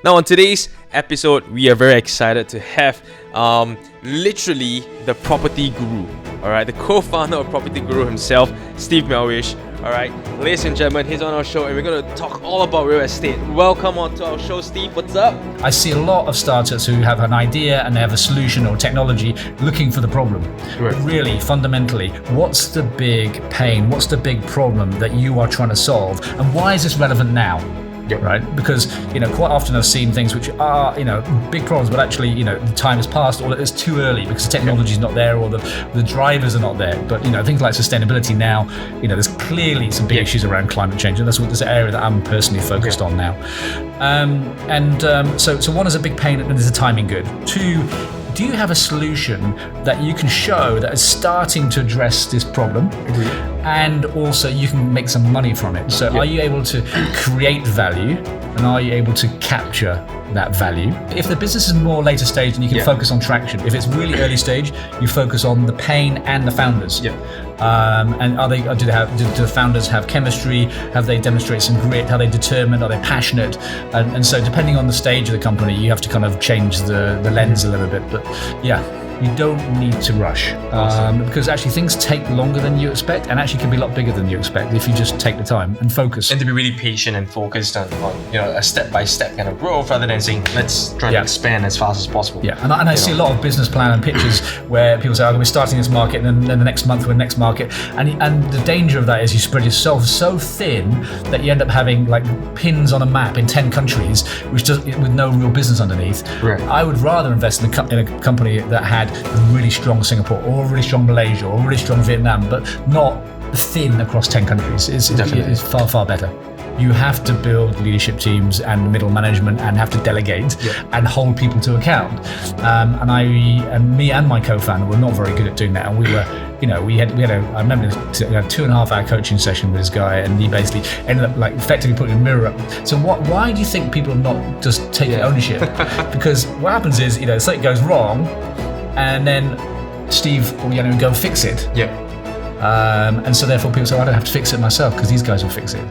Now, on today's episode, we are very excited to have literally the property guru, all right, the co-founder of PropertyGuru himself, Steve Melhuish. All right, ladies and gentlemen, he's on our show and we're going to talk all about real estate. Welcome on to our show, Steve. What's up? I see a lot of startups who have an idea and they have a solution or technology looking for the problem. Right. But really, fundamentally, what's the big pain? What's the big problem that you are trying to solve? And why is this relevant now? Yep. Right? Because, quite often I've seen things which are, big problems, but actually, the time has passed or it's too early because the technology is not there or the drivers are not there. But, things like sustainability now, there's clearly some big issues around climate change. And that's an area that I'm personally focused on now. So one is a big pain and is the timing good? Two, do you have a solution that you can show that is starting to address this problem? Agreed. And also you can make some money from it? So are you able to create value and are you able to capture that value? If the business is more later stage, then you can focus on traction. If it's really early stage, you focus on the pain and the founders. And do the founders have chemistry? Have they demonstrated some grit? Are they determined? Are they passionate? And so depending on the stage of the company, you have to kind of change the lens a little bit. But you don't need to rush because actually things take longer than you expect and actually can be a lot bigger than you expect if you just take the time and focus. And to be really patient and focused on a step-by-step kind of growth rather than saying, let's try to expand as fast as possible. Yeah, and I see a lot of business plan and pitches where people say, we're starting this market and then the next month we're in the next market. And the danger of that is you spread yourself so thin that you end up having like pins on a map in 10 countries with no real business underneath. Right. I would rather invest in a company that had a really strong Singapore or a really strong Malaysia or a really strong Vietnam, but not thin across 10 countries. It's far, far better. You have to build leadership teams and middle management and have to delegate and hold people to account. And me and my co-founder were not very good at doing that. And we were, I remember a 2.5 hour coaching session with this guy, and he basically ended up like effectively putting a mirror up. So why do you think people are not just taking ownership? Because what happens is, something goes wrong, and then Steve will go and fix it. And so therefore people say, I don't have to fix it myself because these guys will fix it.